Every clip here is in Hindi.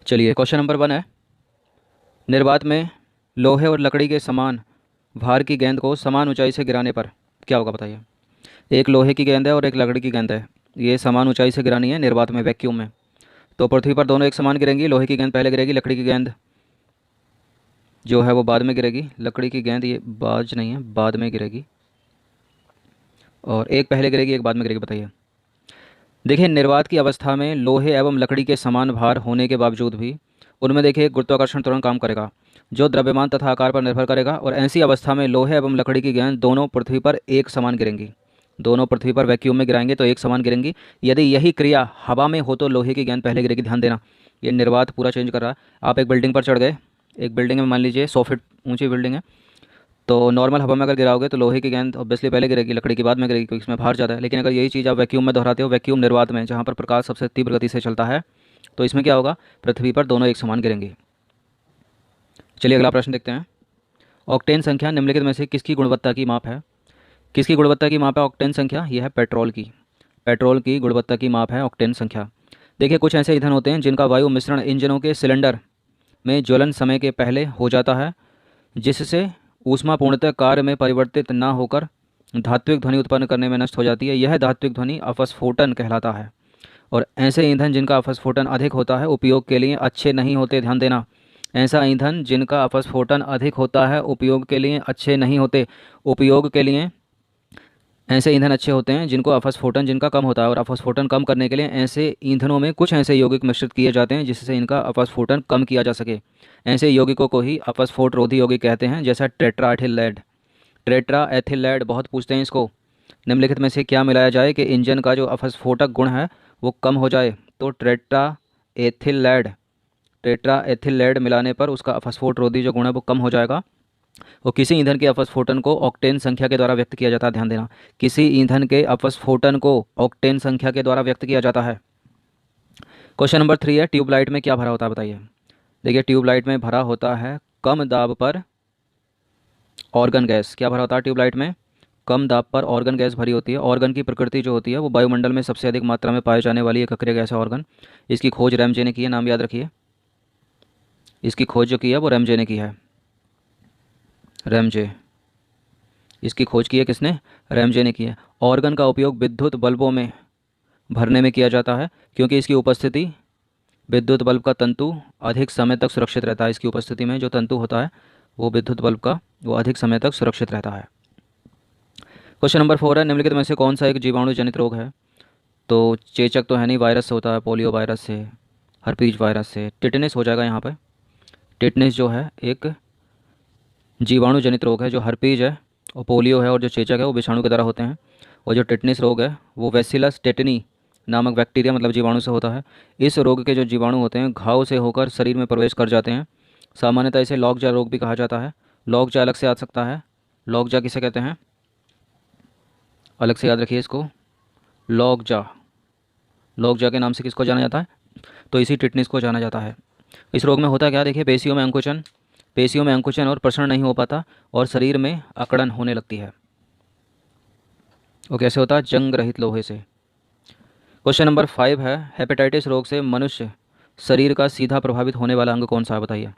चलिए, क्वेश्चन नंबर 1 है, निर्वात में लोहे और लकड़ी के समान भार की गेंद को समान ऊंचाई से गिराने पर क्या होगा, बताइए। एक लोहे की गेंद है और एक लकड़ी की गेंद है। ये समान ऊंचाई से गिरानी है निर्वात में, वैक्यूम में। तो पृथ्वी पर दोनों एक समान गिरेंगी। लोहे की गेंद पहले गिरेगी, लकड़ी की गेंद जो है वो बाद में गिरेगी। लकड़ी की गेंद ये बाज नहीं है, बाद में गिरेगी। और एक पहले गिरेगी, एक बाद में गिरेगी, बताइए। देखिए, निर्वात की अवस्था में लोहे एवं लकड़ी के समान भार होने के बावजूद भी उनमें देखिए गुरुत्वाकर्षण तुरंत काम करेगा, जो द्रव्यमान तथा आकार पर निर्भर करेगा। और ऐसी अवस्था में लोहे एवं लकड़ी की गेंद दोनों पृथ्वी पर एक समान गिरेंगी। दोनों पृथ्वी पर वैक्यूम में गिराएंगे तो एक समान गिरेंगी। यदि यही क्रिया हवा में हो तो लोहे की गेंद पहले गिरेगी। ध्यान देना, ये निर्वात पूरा चेंज कर रहा है। आप एक बिल्डिंग पर चढ़ गए, एक बिल्डिंग में मान लीजिए 100 फीट ऊंची बिल्डिंग है, तो नॉर्मल हवा में अगर गिराओगे तो लोहे की गेंद ऑब्वियसली पहले गिरेगी, लकड़ी की बाद में गिरेगी, क्योंकि इसमें भार ज़्यादा है। लेकिन अगर यही चीज़ आप वैक्यूम में दोहराते हो, वैक्यूम निर्वात में जहाँ पर प्रकाश सबसे तीव्र गति से चलता है, तो इसमें क्या होगा, पृथ्वी पर दोनों एक समान गिरेंगे। चलिए अगला प्रश्न देखते हैं। ऑक्टेन संख्या निम्नलिखित में से किसकी गुणवत्ता की माप है। किसकी गुणवत्ता की माप है ऑक्टेन संख्या? यह है पेट्रोल की। पेट्रोल की गुणवत्ता की माप है ऑक्टेन संख्या। देखिए, कुछ ऐसे ईंधन होते हैं जिनका वायु मिश्रण इंजनों के सिलेंडर में ज्वलन समय के पहले हो जाता है, जिससे ऊष्मा पूर्णतः कार्य में परिवर्तित ना होकर धात्विक ध्वनि उत्पन्न करने में नष्ट हो जाती है। यह धात्विक ध्वनि अपस्फोटन कहलाता है। और ऐसे ईंधन जिनका अपस्फोटन अधिक होता है उपयोग के लिए अच्छे नहीं होते। ध्यान देना, ऐसा ईंधन जिनका अपस्फोटन अधिक होता है उपयोग के लिए अच्छे नहीं होते। उपयोग के लिए ऐसे ईंधन अच्छे होते हैं जिनको अपस्फोटन जिनका कम होता है। और अपस्फोटन कम करने के लिए ऐसे ईंधनों में कुछ ऐसे यौगिक मिश्रित किए जाते हैं जिससे इनका अपस्फोटन कम किया जा सके। ऐसे यौगिकों को ही अपस्फोट रोधी यौगिक कहते हैं, जैसा tetra ethyl lead. Tetra ethyl lead बहुत पूछते हैं इसको। निम्नलिखित में से क्या मिलाया जाए कि इंजन का जो अपस्फोटक गुण है वो कम हो जाए। तो टेट्रा एथिल लेड मिलाने पर उसका अपस्फोट रोधी जो गुण है वो कम हो जाएगा। और किसी ईंधन के अपस्फोटन को ऑक्टेन संख्या के द्वारा व्यक्त किया जाता है। ध्यान देना, किसी ईंधन के अपस्फोटन को ऑक्टेन संख्या के द्वारा व्यक्त किया जाता है। क्वेश्चन नंबर 3 है, ट्यूबलाइट में क्या भरा होता है, बताइए। देखिए, ट्यूबलाइट में भरा होता है कम दाब पर ऑर्गन गैस। क्या भरा होता है ट्यूबलाइट में? कम दाब पर ऑर्गन गैस भरी होती है। ऑर्गन की प्रकृति जो होती है वो वायुमंडल में सबसे अधिक मात्रा में पाए जाने वाली एक अक्रिय गैस है ऑर्गन। इसकी खोज रैमजे ने की है, नाम याद रखिए। इसकी खोज जो की है वो रैमजे ने की है। रैमजे, इसकी खोज की है किसने? रैमजे ने की है। ऑर्गन का उपयोग विद्युत बल्बों में भरने में किया जाता है, क्योंकि इसकी उपस्थिति विद्युत बल्ब का तंतु अधिक समय तक सुरक्षित रहता है। इसकी उपस्थिति में जो तंतु होता है वो विद्युत बल्ब का वो अधिक समय तक सुरक्षित रहता है। क्वेश्चन नंबर 4 है, निम्नलिखित में से कौन सा एक जीवाणु जनित रोग है। तो चेचक तो है नहीं, वायरस से होता है, पोलियो वायरस से, हर्पीज वायरस से। टिटनेस हो जाएगा यहाँ पर। टिटनेस जो है एक जीवाणु जनित रोग है। जो हर्पीज है और पोलियो है और जो चेचक है वो विषाणु के द्वारा होते हैं। और जो टिटनेस रोग है वो बैसिलस टेटनी नामक बैक्टीरिया मतलब जीवाणु से होता है। इस रोग के जो जीवाणु होते हैं घाव से होकर शरीर में प्रवेश कर जाते हैं। सामान्यतः इसे लॉकजा रोग भी कहा जाता है। लॉकजा अलग से आ सकता है। लॉकजा किसे कहते हैं, अलग से याद रखिए इसको। लॉकजा, लॉकजा के नाम से किसको जाना जाता है? तो इसी टिटनेस को जाना जाता है। इस रोग में होता क्या, देखिए, पेशियों में अंकुचन और प्रसरण नहीं हो पाता और शरीर में अकड़न होने लगती है। वो कैसे होता है? जंग रहित लोहे से। क्वेश्चन नंबर 5 है, हेपेटाइटिस रोग से मनुष्य शरीर का सीधा प्रभावित होने वाला अंग कौन सा है, बताइए।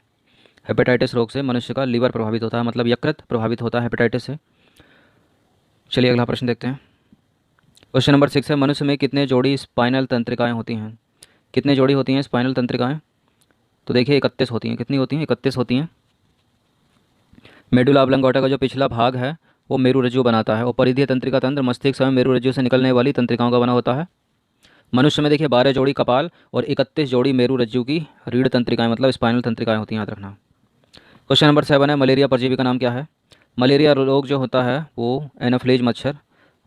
हेपेटाइटिस रोग से मनुष्य का लीवर प्रभावित होता है, मतलब यकृत प्रभावित होता है हेपेटाइटिस से। चलिए अगला प्रश्न देखते हैं। क्वेश्चन नंबर 6 है, मनुष्य में कितने जोड़ी स्पाइनल तंत्रिकाएं होती हैं। कितने जोड़ी होती हैं स्पाइनल तंत्रिकाएं? तो देखिए 31 होती हैं। कितनी होती हैं? 31 होती हैं। मेडुला ऑब्लंगोटा का जो पिछला भाग है वो मेरुरज्जु बनाता है। और परिधीय तंत्रिका तंत्र मस्तिष्क में मेरुरज्जु से निकलने वाली तंत्रिकाओं का बना होता है। मनुष्य में देखिए 12 जोड़ी कपाल और 31 जोड़ी मेरुरज्जु की रीढ़ तंत्रिकाएं मतलब स्पाइनल तंत्रिकाएं होती हैं, याद रखना। क्वेश्चन नंबर 7 है, मलेरिया परजीवी का नाम क्या है। मलेरिया रोग जो होता है वो एनाफ्लीज मच्छर,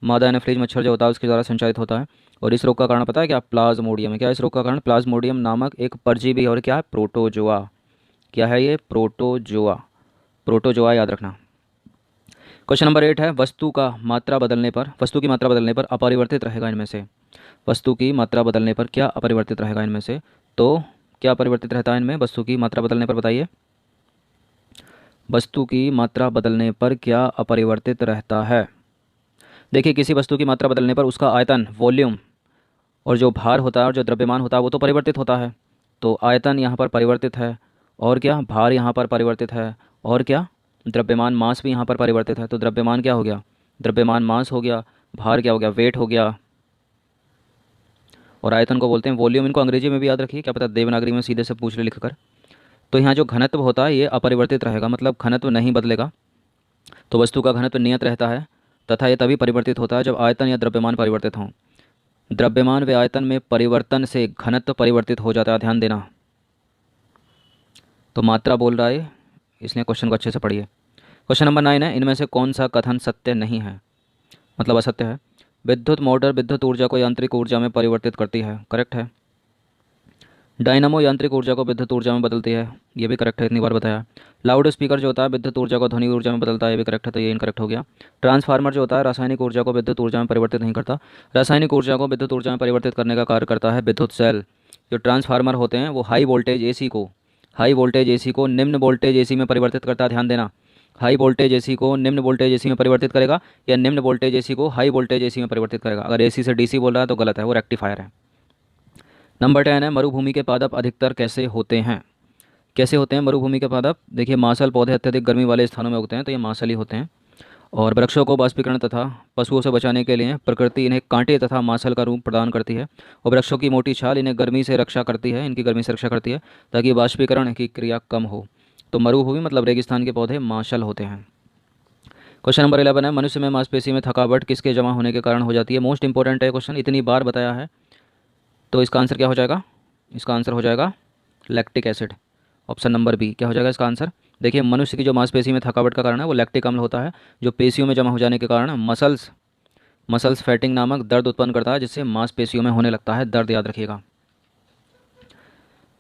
मादा एनाफ्लीज मच्छर जो होता है उसके द्वारा संचालित होता है। और इस रोग का कारण पता है क्या? प्लाज्मोडियम है। क्या इस रोग का कारण? प्लाज्मोडियम नामक एक परजीवी और क्या है? प्रोटोजोआ। क्या है ये? प्रोटोजोआ। प्रोटोजोआ याद रखना। क्वेश्चन नंबर 8 है, वस्तु की मात्रा बदलने पर अपरिवर्तित रहेगा इनमें से। वस्तु की मात्रा बदलने पर क्या अपरिवर्तित रहेगा इनमें से? तो क्या परिवर्तित रहता है इनमें वस्तु की मात्रा बदलने पर, बताइए। वस्तु की मात्रा बदलने पर क्या अपरिवर्तित रहता है? देखिए, किसी वस्तु की मात्रा बदलने पर उसका आयतन, वॉल्यूम और जो भार होता है और जो द्रव्यमान होता है वो तो परिवर्तित होता है। तो आयतन यहाँ पर परिवर्तित है, और क्या, भार यहाँ पर परिवर्तित है, और क्या, द्रव्यमान मास भी यहाँ पर परिवर्तित है। तो द्रव्यमान क्या हो गया, द्रव्यमान मास हो गया, भार क्या हो गया, वेट हो गया, और आयतन को बोलते हैं वॉल्यूम। इनको अंग्रेजी में भी याद रखिए, क्या पता देवनागरी में सीधे से पूछ ले लिख कर। तो यहाँ जो घनत्व होता है ये अपरिवर्तित रहेगा, मतलब घनत्व नहीं बदलेगा। तो वस्तु का घनत्व नियत रहता है तथा ये तभी परिवर्तित होता है जब आयतन या द्रव्यमान परिवर्तित हों। द्रव्यमान व आयतन में परिवर्तन से घनत्व परिवर्तित हो जाता है, ध्यान देना। तो मात्रा बोल रहा है, इसलिए क्वेश्चन को अच्छे से पढ़िए। क्वेश्चन नंबर 9 है, इनमें से कौन सा कथन सत्य नहीं है, मतलब असत्य है। विद्युत मोटर विद्युत ऊर्जा को यांत्रिक ऊर्जा में परिवर्तित करती है, करेक्ट है। डायनामो यांत्रिक ऊर्जा को विद्युत ऊर्जा में बदलती है, ये भी करेक्ट है, इतनी बार बताया। लाउड स्पीकर जो होता है विद्युत ऊर्जा को ध्वनि ऊर्जा में बदलता है, ये भी करेक्ट है, तो ये इनकरेक्ट हो गया। ट्रांसफार्मर जो होता है रासायनिक ऊर्जा को विद्युत ऊर्जा में परिवर्तित नहीं करता, रासायनिक ऊर्जा को विद्युत ऊर्जा में परिवर्तित करने का कार्य करता है विद्युत सेल। जो ट्रांसफार्मर होते हैं वो हाई वोल्टेज एसी को निम्न वोल्टेज एसी में परिवर्तित करता है, ध्यान देना। हाई वोल्टेज एसी को निम्न वोल्टेज एसी में परिवर्तित करेगा, या निम्न वोल्टेज एसी को हाई वोल्टेज एसी में परिवर्तित करेगा। अगर एसी से डीसी बोल रहा है तो गलत है, वो रेक्टिफायर है। नंबर 10 है, मरुभूमि के पादप अधिकतर कैसे होते हैं। कैसे होते हैं मरुभूमि के पादप, देखिए मांसल पौधे अत्यधिक गर्मी वाले स्थानों में उगते हैं, तो ये मांसल ही होते हैं। और वृक्षों को बाष्पीकरण तथा पशुओं से बचाने के लिए प्रकृति इन्हें कांटे तथा मांसल का रूप प्रदान करती है, और वृक्षों की मोटी छाल इन्हें गर्मी से रक्षा करती है, इनकी गर्मी से रक्षा करती है ताकि बाष्पीकरण की क्रिया कम हो। तो मरुभूमि मतलब रेगिस्तान के पौधे मांसल होते हैं। क्वेश्चन नंबर 11 है, मनुष्य में मांसपेशी में थकावट किसके जमा होने के कारण हो जाती है। मोस्ट इंपॉर्टेंट है क्वेश्चन, इतनी बार बताया है। तो इसका आंसर क्या हो जाएगा, इसका आंसर हो जाएगा lactic acid, option number B. क्या हो जाएगा इसका आंसर, देखिए मनुष्य की जो मांसपेशी में थकावट का कारण है वो लैक्टिक अम्ल होता है, जो पेशियों में जमा हो जाने के कारण मसल्स फैटिंग नामक दर्द उत्पन्न करता है, जिससे मांसपेशियों में होने लगता है दर्द, याद रखिएगा।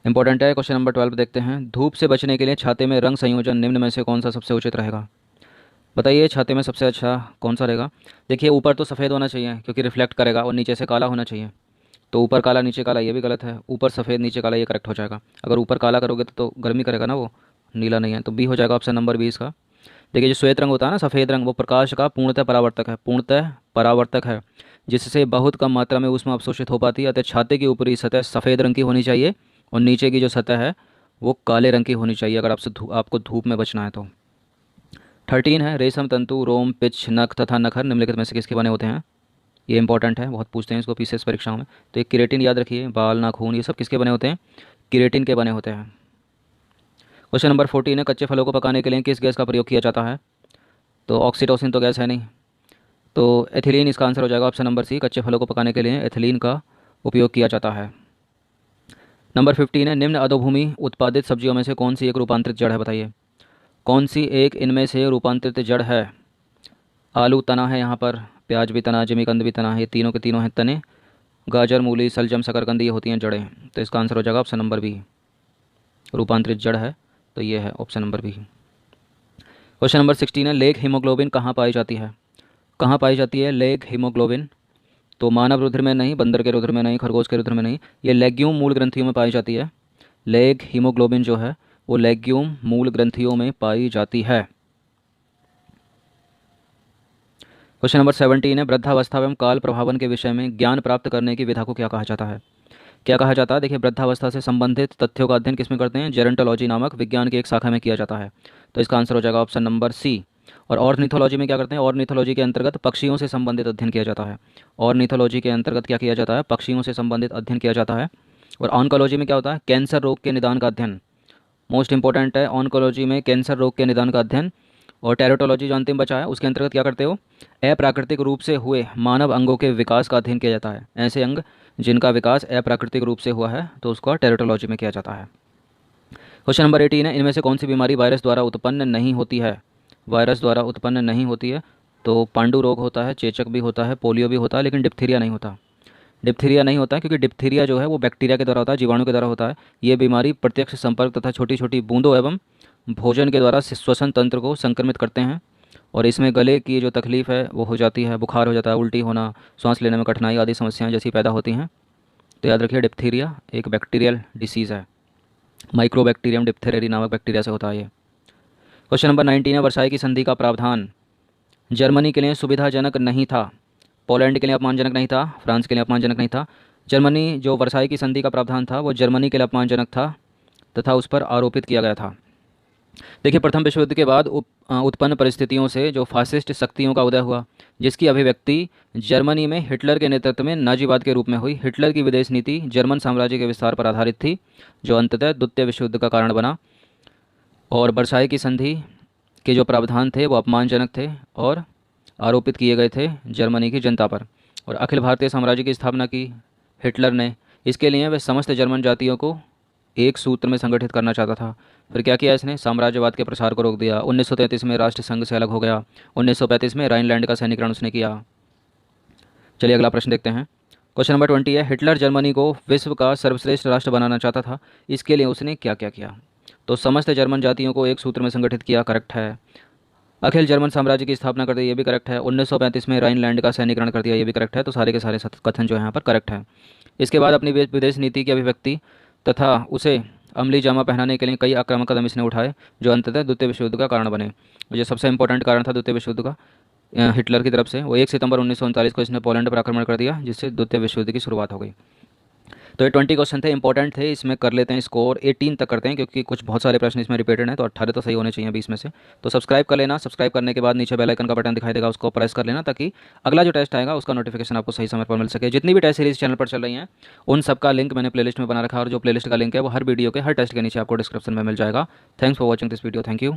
इंपॉर्टेंट है। क्वेश्चन नंबर 12 देखते हैं, धूप से बचने के लिए छाते में रंग संयोजन निम्न में से कौन सा सबसे उचित रहेगा। बताइए छाते में सबसे अच्छा कौन सा रहेगा। देखिए ऊपर तो सफ़ेद होना चाहिए क्योंकि रिफ्लेक्ट करेगा, और नीचे से काला होना चाहिए। तो ऊपर काला नीचे काला ये भी गलत है, ऊपर सफ़ेद नीचे काला ये करेक्ट हो जाएगा। अगर ऊपर काला करोगे तो गर्मी करेगा ना, वो नीला नहीं है, तो बी हो जाएगा ऑप्शन नंबर 20 का। देखिए जो श्वेत रंग होता है ना, सफ़ेद रंग, वो प्रकाश का पूर्णतः परावर्तक है, जिससे बहुत कम मात्रा में ऊष्मा अवशोषित हो पाती है। अतः छाते की ऊपरी सतह सफ़ेद रंग की होनी चाहिए और नीचे की जो सतह है वो काले रंग की होनी चाहिए, अगर आपको धूप में बचना है तो। 13 है, रेशम तंतु रोम पिच नख तथा नखर निम्नलिखित में से किसके बने होते हैं। ये इंपॉर्टेंट है, बहुत पूछते हैं इसको पीसीएस परीक्षाओं में। तो ये केराटिन याद रखिए, बाल नाखून ये सब किसके बने होते हैं, केराटिन के बने होते हैं। क्वेश्चन नंबर 14 है, कच्चे फलों को पकाने के लिए किस गैस का प्रयोग किया जाता है। तो ऑक्सीटोसिन तो गैस है नहीं, तो एथिलीन इसका आंसर हो जाएगा ऑप्शन नंबर सी। कच्चे फलों को पकाने के लिए एथिलीन का उपयोग किया जाता है। नंबर 15 है, निम्न अधोभूमि उत्पादित सब्जियों में से कौन सी एक रूपांतरित जड़ है, बताइए कौन सी एक इनमें से रूपांतरित जड़ है। आलू तना है यहाँ पर, प्याज भी तना, जिमीकंद भी तना है, ये तीनों के तीनों हैं तने। गाजर, मूली, सलजम, शकरकंद ये होती हैं जड़ें। तो इसका आंसर हो जाएगा ऑप्शन नंबर बी, रूपांतरित जड़ है तो ये है option number B. Question number 16 है, लेग हीमोग्लोबिन कहाँ पाई जाती है। कहाँ पाई जाती है लेग हीमोग्लोबिन। तो मानव रुधिर में नहीं, बंदर के रुधिर में नहीं, खरगोश के रुधिर में नहीं, ये लेग्यूम मूल ग्रंथियों में पाई जाती है। लेग हीमोग्लोबिन जो है वो लेग्यूम मूल ग्रंथियों में पाई जाती है। क्वेश्चन नंबर 17 है, वृद्धावस्था एवं काल प्रभावन के विषय में ज्ञान प्राप्त करने की विधा को क्या कहा जाता है। क्या कहा जाता है, देखिए वृद्धावस्था से संबंधित तथ्यों का अध्ययन किसमें करते हैं, जेरेंटोलॉजी नामक विज्ञान की एक शाखा में किया जाता है। तो इसका आंसर हो जाएगा ऑप्शन नंबर सी। और ऑर्निथोलॉजी में क्या करते हैं, ऑर्निथोलॉजी के अंतर्गत पक्षियों से संबंधित अध्ययन किया जाता है। ऑर्निथोलॉजी के अंतर्गत क्या किया जाता है, पक्षियों से संबंधित अध्ययन किया जाता है। और ऑन्कोलॉजी में क्या होता है, कैंसर रोग के निदान का अध्ययन। मोस्ट इंपॉर्टेंट है, ऑन्कोलॉजी में कैंसर रोग के निदान का अध्ययन। और टेरोटोलॉजी जो अंतिम बचा है उसके अंतर्गत क्या करते हो, अप्राकृतिक रूप से हुए मानव अंगों के विकास का अध्ययन किया जाता है। ऐसे अंग जिनका विकास अप्राकृतिक रूप से हुआ है तो उसका टेरोटोलॉजी में किया जाता है। क्वेश्चन नंबर 18 है, इनमें से कौन सी बीमारी वायरस द्वारा उत्पन्न नहीं होती है। वायरस द्वारा उत्पन्न नहीं होती है तो पांडु रोग होता है, चेचक भी होता है, पोलियो भी होता है, लेकिन डिप्थीरिया नहीं होता। डिप्थीरिया नहीं होता है क्योंकि डिप्थीरिया जो है वो बैक्टीरिया के द्वारा होता है, जीवाणु के द्वारा होता है। ये बीमारी प्रत्यक्ष संपर्क तथा छोटी छोटी बूंदों एवं भोजन के द्वारा श्वसन तंत्र को संक्रमित करते हैं। और इसमें गले की जो तकलीफ है वो हो जाती है, बुखार हो जाता है, उल्टी होना, सांस लेने में कठिनाई आदि समस्याएं जैसी पैदा होती हैं। तो याद रखिए डिप्थीरिया एक बैक्टीरियल डिसीज़ है, माइक्रोबैक्टीरियम डिप्थेरेरी नामक बैक्टीरिया से होता है ये। क्वेश्चन नंबर 19 है, वर्साई की संधि का प्रावधान जर्मनी के लिए सुविधाजनक नहीं था, पोलैंड के लिए अपमानजनक नहीं था, फ्रांस के लिए अपमानजनक नहीं था, जर्मनी जो वर्साई की संधि का प्रावधान था वो जर्मनी के लिए अपमानजनक था तथा उस पर आरोपित किया गया था। देखिए, प्रथम विश्व युद्ध के बाद उत्पन्न परिस्थितियों से जो फासिस्ट शक्तियों का उदय हुआ, जिसकी अभिव्यक्ति जर्मनी में हिटलर के नेतृत्व में नाजीवाद के रूप में हुई। हिटलर की विदेश नीति जर्मन साम्राज्य के विस्तार पर आधारित थी, जो अंततः द्वितीय विश्व युद्ध का कारण बना। और वर्साई की संधि के जो प्रावधान थे वो अपमानजनक थे और आरोपित किए गए थे जर्मनी की जनता पर। और अखिल भारतीय साम्राज्य की स्थापना की हिटलर ने। इसके लिए वह समस्त जर्मन जातियों को एक सूत्र में संगठित करना चाहता था। फिर क्या किया इसने? साम्राज्यवाद के प्रसार को रोक दिया। 1933 में राष्ट्र संघ से अलग हो गया। 1935 में राइनलैंड का सैनिकरण उसने किया। चलिए अगला प्रश्न देखते हैं। क्वेश्चन नंबर 20 है, हिटलर जर्मनी को विश्व का सर्वश्रेष्ठ राष्ट्र बनाना चाहता था, इसके लिए उसने क्या क्या किया? तो समस्त जर्मन जातियों को एक सूत्र में संगठित किया, करेक्ट है। अखिल जर्मन साम्राज्य की स्थापना कर दी, ये भी करेक्ट है। 1935 में राइनलैंड का सैनिकरण कर दिया, ये भी करेक्ट है। तो सारे के सारे कथन जो है यहाँ पर करेक्ट है। इसके बाद अपनी विदेश नीति की अभिव्यक्ति तथा उसे अमली जामा पहनाने के लिए कई आक्रामक कदम इसने उठाए, जो अंततः द्वितीय विश्व युद्ध का कारण बने। जो सबसे इंपॉर्टेंट कारण था द्वितीय विश्व युद्ध का हिटलर की तरफ से, वो 1 सितंबर 1939 को इसने पोलैंड पर आक्रमण कर दिया, जिससे द्वितीय विश्व युद्ध की शुरुआत हो गई। तो ये 20 क्वेश्चन थे, इंपॉर्टेंट थे। इसमें कर लेते हैं स्कोर 18 तक करते हैं, क्योंकि कुछ बहुत सारे प्रश्न इसमें रिपीटेड हैं। तो 18 तो सही होने चाहिए 20 में से। तो सब्सक्राइब कर लेना। सब्सक्राइब करने के बाद नीचे बेल आइकन का बटन दिखाई देगा, उसको प्रेस कर लेना, ताकि अगला जो टेस्ट आएगा उसका नोटिफिकेशन आपको सही समय पर मिल सके। जितनी भी टेस्ट सीरीज चैनल पर चल रही हैं उन सबका लिंक मैंने प्लेलिस्ट में बना रखा है, और जो प्लेलिस्ट का लिंक है वो हर वीडियो के हर टेस्ट के नीचे आपको डिस्क्रिप्शन में मिल जाएगा। Thanks for watching this video. Thank you.